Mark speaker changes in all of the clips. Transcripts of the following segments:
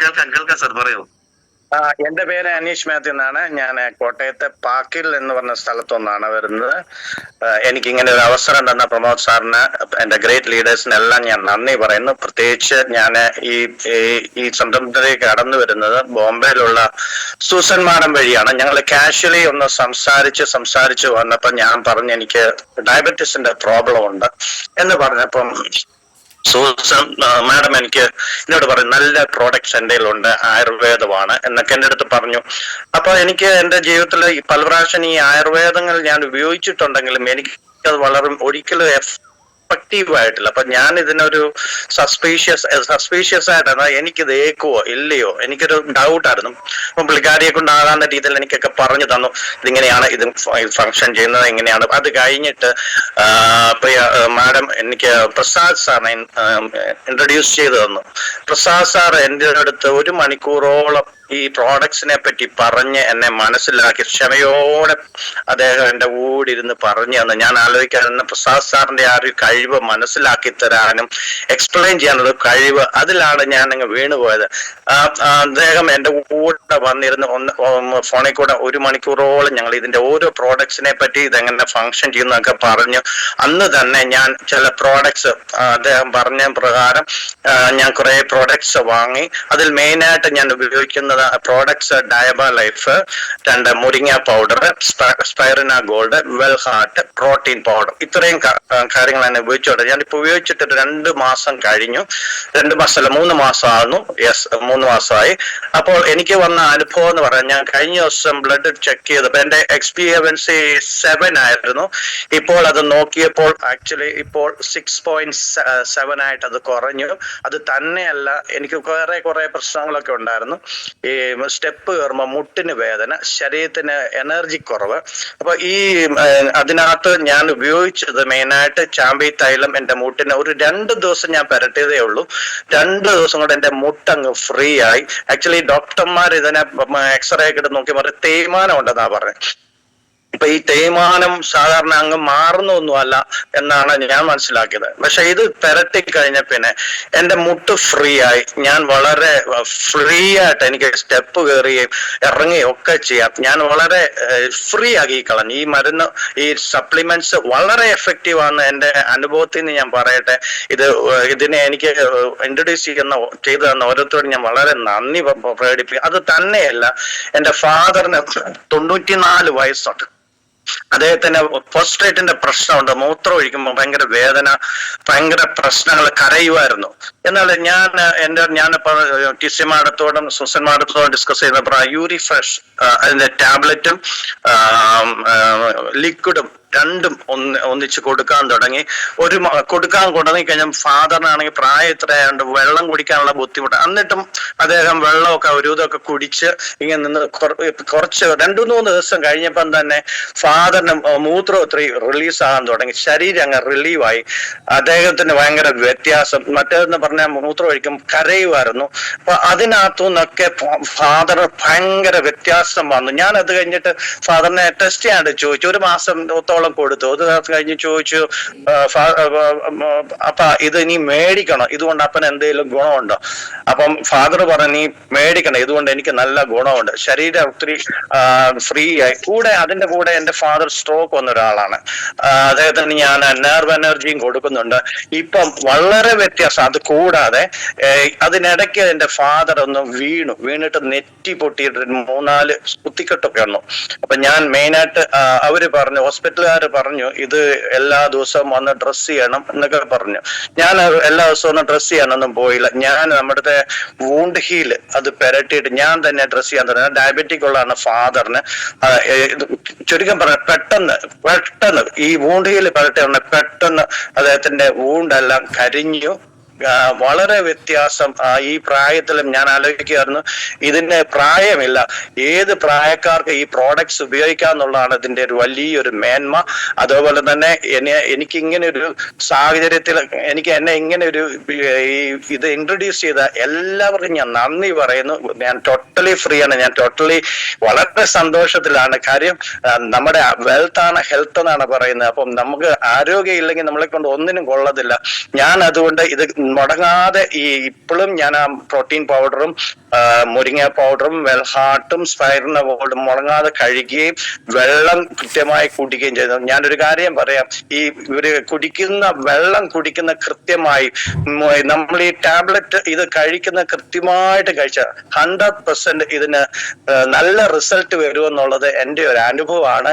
Speaker 1: കേൾക്കാം കേൾക്കാം സാർ, പറയൂ.
Speaker 2: എന്റെ പേര് അനീഷ് മാത്യു എന്നാണ്. ഞാൻ കോട്ടയത്തെ പാക്കിൽ എന്ന് പറഞ്ഞ സ്ഥലത്തൊന്നാണ് വരുന്നത്. എനിക്കിങ്ങനെ ഒരു അവസരം തന്ന പ്രമോദ് സാറിന്, എന്റെ ഗ്രേറ്റ് ലീഡേഴ്സിനെല്ലാം ഞാൻ നന്ദി പറയുന്നു. പ്രത്യേകിച്ച് ഞാൻ ഈ സംരംഭത്തിലേക്ക് കടന്നു വരുന്നത് ബോംബെയിലുള്ള സൂസൻ മാഡം വഴിയാണ്. ഞങ്ങൾ കാഷ്വലി ഒന്ന് സംസാരിച്ച് വന്നപ്പോൾ ഞാൻ പറഞ്ഞു എനിക്ക് ഡയബറ്റീസിന്റെ പ്രോബ്ലം ഉണ്ട് എന്ന് പറഞ്ഞപ്പം സൂസൻ മാഡം എന്നോട് പറയും നല്ല പ്രോഡക്ട്സ് എൻ്റെ ഉണ്ട്, ആയുർവേദമാണ് എന്നൊക്കെ എൻ്റെ അടുത്ത് പറഞ്ഞു. അപ്പൊ എനിക്ക് എൻ്റെ ജീവിതത്തിൽ പല പ്രാവശ്യം ഈ ആയുർവേദങ്ങൾ ഞാൻ ഉപയോഗിച്ചിട്ടുണ്ടെങ്കിലും എനിക്കത് വളരെ ഒരിക്കലും എഫക്റ്റീവ് ആയിട്ടില്ല. അപ്പൊ ഞാൻ ഇതിനൊരു സസ്പീഷ്യസ് ആയിട്ടാണ് എനിക്കിത് ഏക്കുവോ ഇല്ലയോ എനിക്കൊരു ഡൗട്ടായിരുന്നു. അപ്പൊ പുള്ളിക്കാരിയെ കൊണ്ടാകാവുന്ന രീതിയിൽ എനിക്കൊക്കെ പറഞ്ഞു തന്നു, ഇതിങ്ങനെയാണ് ഇത് ഫങ്ഷൻ ചെയ്യുന്നത് എങ്ങനെയാണ്. അത് കഴിഞ്ഞിട്ട് മാഡം എനിക്ക് പ്രസാദ് സാറിനെ ഇൻട്രൊഡ്യൂസ് ചെയ്തു തന്നു. പ്രസാദ് സാർ എൻ്റെ അടുത്ത് 1 മണിക്കൂറോളം ഈ പ്രോഡക്ട്സിനെ പറ്റി പറഞ്ഞ് എന്നെ മനസ്സിലാക്കി ക്ഷമയോടെ അദ്ദേഹം എൻ്റെ കൂടെ ഇരുന്ന് പറഞ്ഞു തന്നു. ഞാൻ ആലോചിക്കാറുണ്ട് പ്രസാദ് സാറിന്റെ ആ ഒരു കഴിവ് മനസ്സിലാക്കി തരാനും എക്സ്പ്ലെയിൻ ചെയ്യാനുള്ള കഴിവ്, അതിലാണ് ഞാൻ അങ്ങ് വീണുപോയത്. അദ്ദേഹം എൻ്റെ കൂടെ വന്നിരുന്ന് ഫോണിൽ കൂടെ 1 മണിക്കൂറോളം ഞങ്ങൾ ഇതിന്റെ ഓരോ പ്രോഡക്ട്സിനെ പറ്റി ഇതെങ്ങനെ ഫങ്ഷൻ ചെയ്യുന്നതൊക്കെ പറഞ്ഞു. അന്ന് തന്നെ ഞാൻ ചില പ്രോഡക്ട്സ് അദ്ദേഹം പറഞ്ഞ പ്രകാരം ഞാൻ കുറെ പ്രോഡക്ട്സ് വാങ്ങി. അതിൽ മെയിനായിട്ട് ഞാൻ ഉപയോഗിക്കുന്നത് പ്രോഡക്ട്സ് ഡയബ ലൈഫ്, 2 മുരിങ്ങ powder, spirulina gold, well heart, protein powder, ഇത്രയും കാര്യങ്ങൾ ഞാൻ ഉപയോഗിച്ചോട്ടെ. ഞാനിപ്പോ ഉപയോഗിച്ചിട്ട് 2 മാസം കഴിഞ്ഞു. 2 മാസമല്ല 3 മാസമാകുന്നു. യെസ്, 3 മാസമായി. അപ്പോൾ എനിക്ക് വന്ന അനുഭവം എന്ന് പറഞ്ഞാൽ ഞാൻ കഴിഞ്ഞ ദിവസം ബ്ലഡ് ചെക്ക് ചെയ്തപ്പോൾ എന്റെ HbA1c 7 ആയിരുന്നു. ഇപ്പോൾ അത് നോക്കിയപ്പോൾ ആക്ച്വലി ഇപ്പോൾ 6.7 ആയിട്ട് അത് കുറഞ്ഞു. അത് തന്നെയല്ല, എനിക്ക് കുറെ പ്രശ്നങ്ങളൊക്കെ ഉണ്ടായിരുന്നു. ഈ സ്റ്റെപ്പ് കയറുമ്പോൾ മുട്ടിന് വേദന, ശരീരത്തിന് എനർജി കുറവ്. അപ്പൊ അതിനകത്ത് ഞാൻ ഉപയോഗിച്ചത് മെയിനായിട്ട് ചാമ്പി തൈലം. എന്റെ മുട്ടിന് ഒരു 2 ദിവസം ഞാൻ പുരട്ടിയതേ ഉള്ളൂ. 2 ദിവസം കൊണ്ട് എന്റെ മുട്ടങ്ങ് ഫ്രീ ആയി. ആക്ച്വലി ഡോക്ടർമാർ ഇതിനെ എക്സ്റേ ഒക്കെ ഇട്ട് നോക്കി പറഞ്ഞ് തേയ്മാനം ഉണ്ടെന്നാ പറഞ്ഞത്. ഇപ്പൊ ഈ തേയ്മാനം സാധാരണ അങ്ങ് മാറുന്നൊന്നുമല്ല എന്നാണ് ഞാൻ മനസ്സിലാക്കിയത്. പക്ഷെ ഇത് പുരട്ടി കഴിഞ്ഞ പിന്നെ എന്റെ മുട്ട് ഫ്രീ ആയി. ഞാൻ വളരെ ഫ്രീ ആയിട്ട് എനിക്ക് സ്റ്റെപ്പ് കയറുകയും ഇറങ്ങുകയും ഒക്കെ ചെയ്യാം. ഞാൻ വളരെ ഫ്രീ ആക്കി കളഞ്ഞു. ഈ മരുന്ന്, ഈ സപ്ലിമെന്റ്സ് വളരെ എഫക്റ്റീവ് ആണ് എന്റെ അനുഭവത്തിൽ നിന്ന് ഞാൻ പറയട്ടെ. ഇതിനെ എനിക്ക് ഇൻട്രൊഡ്യൂസ് ചെയ്തു തന്ന ഓരോരുത്തരോടും ഞാൻ വളരെ നന്ദി പ്രകടിപ്പിക്കും. അത് തന്നെയല്ല, എന്റെ ഫാദറിന് 94 വയസ്സുണ്ട്. അദ്ദേഹത്തിന് പോസ്ട്രേറ്റിന്റെ പ്രശ്നമുണ്ട്. മൂത്രം ഒഴിക്കുമ്പോൾ ഭയങ്കര വേദന, ഭയങ്കര പ്രശ്നങ്ങൾ, കരയുമായിരുന്നു. എന്നാൽ ഞാനിപ്പോ ടിസി മാഡത്തോടും സുസൻ മാഡത്തോടും ഡിസ്കസ് ചെയ്തപ്പോൾ യൂറിഫ്രഷ് അതിന്റെ ടാബ്ലറ്റും ലിക്വിഡും രണ്ടും ഒന്നിച്ച് കൊടുക്കാൻ തുടങ്ങി. കൊടുക്കാൻ കഴിഞ്ഞാൽ ഫാദറിനാണെങ്കിൽ പ്രായം ഇത്രയാണ്ട് വെള്ളം കുടിക്കാനുള്ള ബുദ്ധിമുട്ട്. എന്നിട്ടും അദ്ദേഹം വെള്ളമൊക്കെ ഒരു ഇതൊക്കെ കുടിച്ച് ഇങ്ങനെ നിന്ന് കുറച്ച് 2-3 ദിവസം കഴിഞ്ഞപ്പം തന്നെ ഫാദറിന് മൂത്രം ഒത്തിരി റിലീസ് ആകാൻ തുടങ്ങി. ശരീരം അങ്ങ് റിലീവായി. അദ്ദേഹത്തിന് ഭയങ്കര വ്യത്യാസം. മറ്റേതെന്ന് പറഞ്ഞാൽ മൂത്രം ഒഴിക്കും കരയുമായിരുന്നു. അപ്പൊ അതിനകത്തു നിന്നൊക്കെ ഫാദർ ഭയങ്കര വ്യത്യാസം വന്നു. ഞാൻ അത് കഴിഞ്ഞിട്ട് ഫാദറിനെ ടെസ്റ്റ് ചെയ്യാണ്ട് ചോദിച്ചു. 1 മാസത്തോളം കൊടുത്തു. അത് കഴിഞ്ഞ് ചോദിച്ചു, അപ്പ ഇത് നീ മേടിക്കണം, ഇതുകൊണ്ട് അപ്പന് എന്തെങ്കിലും ഗുണമുണ്ടോ? അപ്പം ഫാദർ പറഞ്ഞു, നീ മേടിക്കണം, ഇതുകൊണ്ട് എനിക്ക് നല്ല ഗുണമുണ്ട്. ശരീരം ഒത്തിരി ഫ്രീ ആയി. അതിന്റെ കൂടെ എന്റെ ഫാദർ സ്ട്രോക്ക് വന്ന ഒരാളാണ്. അദ്ദേഹത്തിന് ഞാൻ നെർവ് എനർജിയും കൊടുക്കുന്നുണ്ട്. ഇപ്പം വളരെ വ്യത്യാസം. അത് കൂടാതെ അതിനിടയ്ക്ക് എന്റെ ഫാദർ ഒന്ന് വീണിട്ട് നെറ്റി പൊട്ടിയിട്ട് 3-4 കുത്തിക്കെട്ടൊക്കെ വന്നു. അപ്പൊ ഞാൻ മെയിനായിട്ട് അവര് പറഞ്ഞു, ഹോസ്പിറ്റലുകാർ പറഞ്ഞു ഇത് എല്ലാ ദിവസവും വന്ന് ഡ്രസ് ചെയ്യണം എന്നൊക്കെ പറഞ്ഞു. ഞാൻ എല്ലാ ദിവസവും ഒന്ന് ഡ്രസ് ചെയ്യാനൊന്നും പോയില്ല. ഞാൻ നമ്മുടെ വൂണ്ട് ഹീൽ അത് പുരട്ടിയിട്ട് ഞാൻ തന്നെ ഡ്രസ് ചെയ്യാൻ തുടങ്ങി. ഡയബറ്റിക് ഉള്ളതാണ് ഫാദറിന്. ചുരുക്കം പറഞ്ഞ പെട്ടെന്ന് ഈ വൂണ്ട് ഹീൽ പുരട്ടി പെട്ടെന്ന് അദ്ദേഹത്തിന്റെ വൂണ്ടെല്ലാം കരിഞ്ഞു. വളരെ വ്യത്യാസം. ഈ പ്രായത്തിലും ഞാൻ ആലോചിക്കുകയായിരുന്നു, ഇതിന് പ്രായമില്ല, ഏത് പ്രായക്കാർക്ക് ഈ പ്രോഡക്ട്സ് ഉപയോഗിക്കാന്നുള്ളതാണ് ഇതിന്റെ ഒരു വലിയൊരു മേന്മ. അതുപോലെ തന്നെ എനിക്ക് ഇങ്ങനെ ഒരു സാഹചര്യത്തിൽ എന്നെ ഇങ്ങനെ ഒരു ഇത് ഇൻട്രൊഡ്യൂസ് ചെയ്ത എല്ലാവർക്കും ഞാൻ നന്ദി പറയുന്നു. ഞാൻ ടോട്ടലി ഫ്രീ ആണ്. ഞാൻ ടോട്ടലി വളരെ സന്തോഷത്തിലാണ്. കാര്യം നമ്മുടെ വെൽത്ത് ആണ് ഹെൽത്ത് എന്നാണ് പറയുന്നത്. അപ്പം നമുക്ക് ആരോഗ്യം ഇല്ലെങ്കിൽ നമ്മളെ കൊണ്ട് ഒന്നിനും കൊള്ളത്തില്ല. ഞാൻ അതുകൊണ്ട് ഇത് മുടങ്ങാതെ ഇപ്പോഴും ഞാൻ ആ പ്രോട്ടീൻ പൗഡറും മുരിങ്ങ പൗഡറും വെൽഹാർട്ടും സ്പൈറിന ഗോൾഡും മുടങ്ങാതെ കഴിക്കുകയും വെള്ളം കൃത്യമായി കുടിക്കുകയും ചെയ്തു. ഞാനൊരു കാര്യം പറയാം, ഇവര് കുടിക്കുന്ന വെള്ളം കുടിക്കുന്ന കൃത്യമായി, നമ്മൾ ഈ ടാബ്ലറ്റ് ഇത് കഴിക്കുന്ന കൃത്യമായിട്ട് കഴിച്ച 100% ഇതിന് നല്ല റിസൾട്ട് വരുമെന്നുള്ളത് എൻ്റെ ഒരു അനുഭവമാണ്.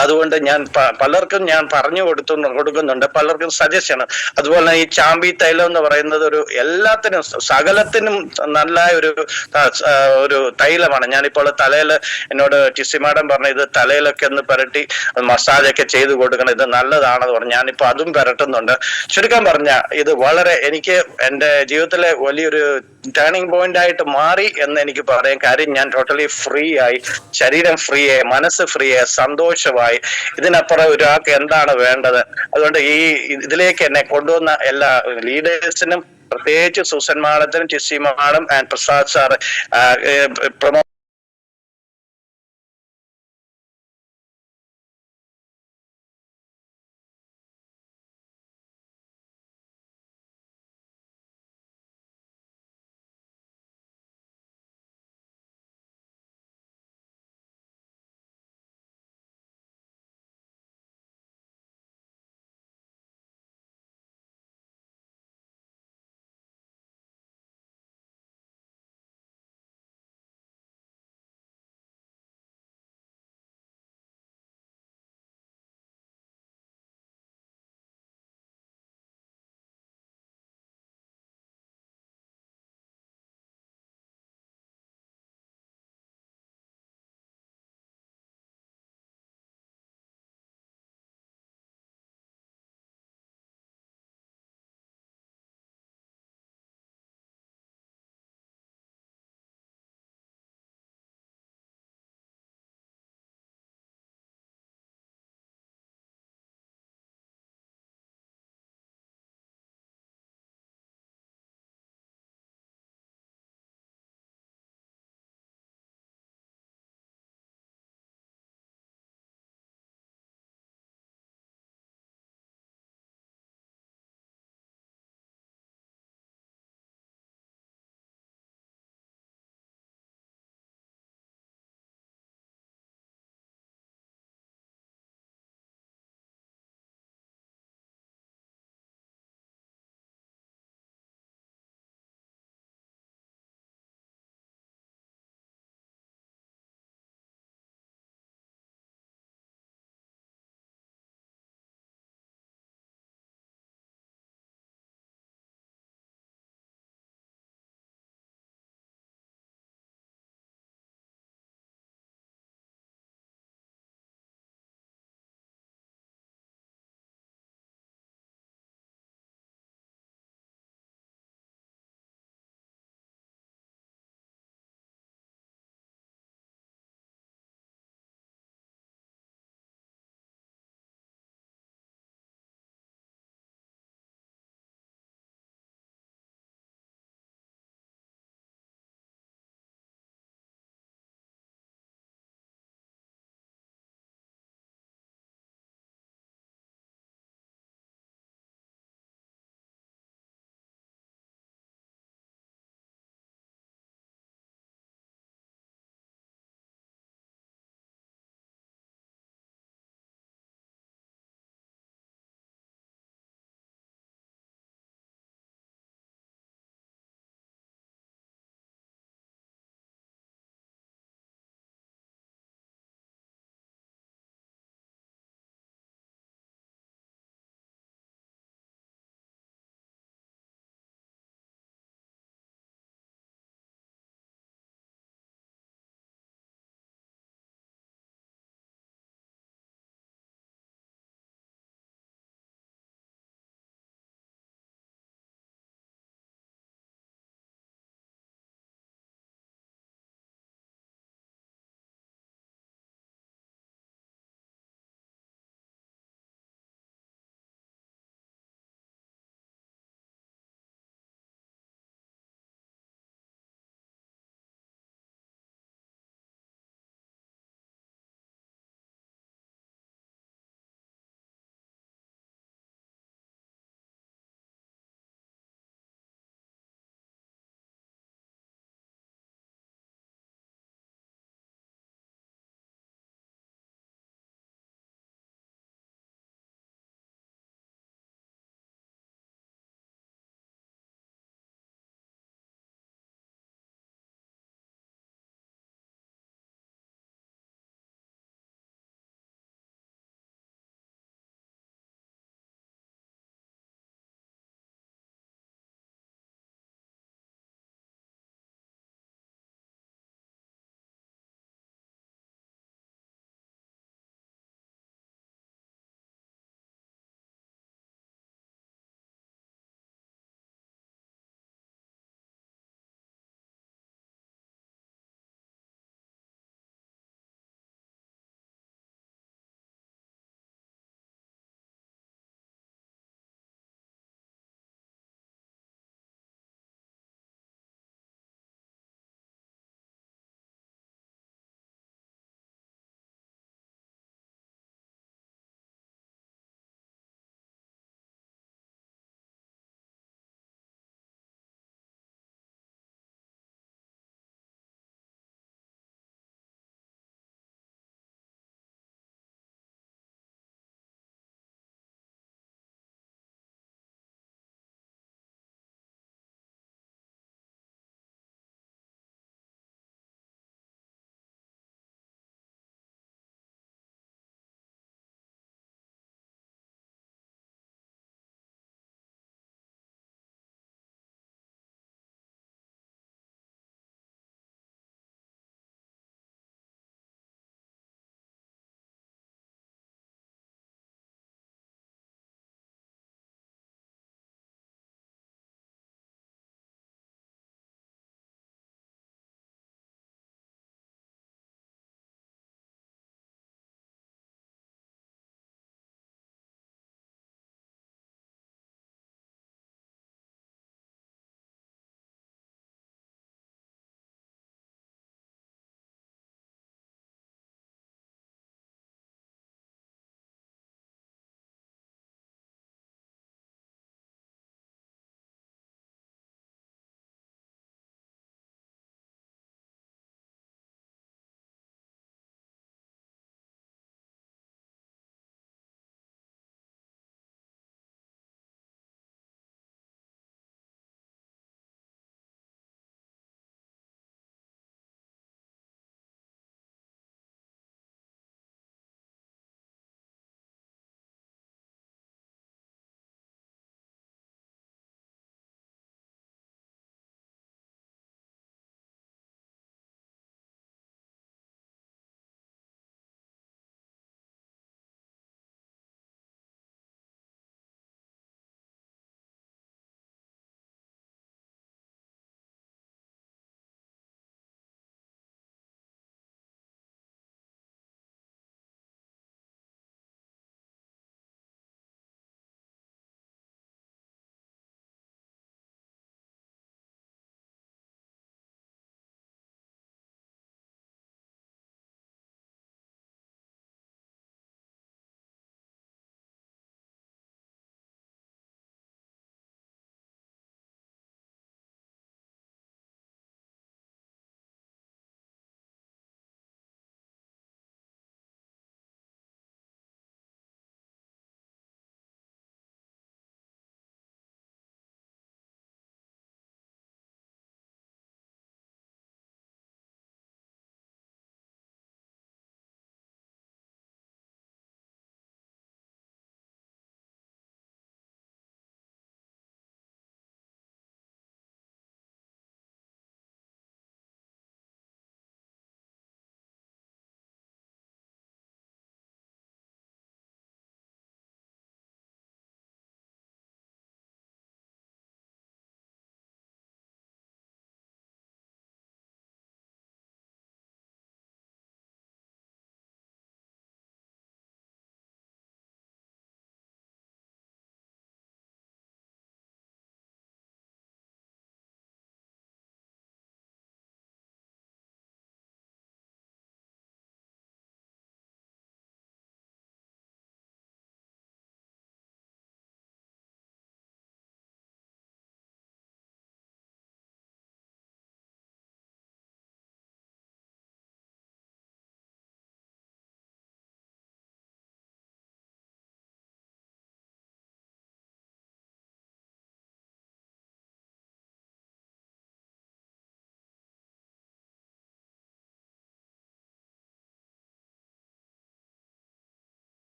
Speaker 2: അതുകൊണ്ട് ഞാൻ പലർക്കും ഞാൻ പറഞ്ഞു കൊടുക്കുന്നുണ്ട്, പലർക്കും സജഷൻ. അതുപോലെ ഈ ചാമ്പി തൈലം എന്ന് പറയുന്നത് എല്ലാത്തിനും സകലത്തിനും നല്ല ഒരു തൈലമാണ്. ഞാനിപ്പോൾ തലയിൽ എന്നോട് ടിസി മാഡം പറഞ്ഞു ഇത് തലയിലൊക്കെ ഒന്ന് പുരട്ടി മസാജൊക്കെ ചെയ്ത് കൊടുക്കണം, ഇത് നല്ലതാണെന്ന് പറഞ്ഞു. ഞാനിപ്പോ അതും പുരട്ടുന്നുണ്ട്. ചുരുക്കം പറഞ്ഞ ഇത് വളരെ എനിക്ക് എൻ്റെ ജീവിതത്തിലെ വലിയൊരു ടേണിംഗ് പോയിന്റ് ആയിട്ട് മാറി എന്ന് എനിക്ക് പറയാം. കാര്യം ഞാൻ ടോട്ടലി ഫ്രീ ആയി, ശരീരം ഫ്രീ ആയി, മനസ്സ് ഫ്രീ ആയി, സന്തോഷമായി. ഇതിനപ്പുറം ഒരാൾക്ക് എന്താണ് വേണ്ടത്? അതുകൊണ്ട് ഇതിലേക്ക് എന്നെ കൊണ്ടുവന്ന എല്ലാ ലീഡേഴ്സിനും, പ്രത്യേകിച്ച് സൂസൻ മാഡത്തിനും TC madam and Prasad sir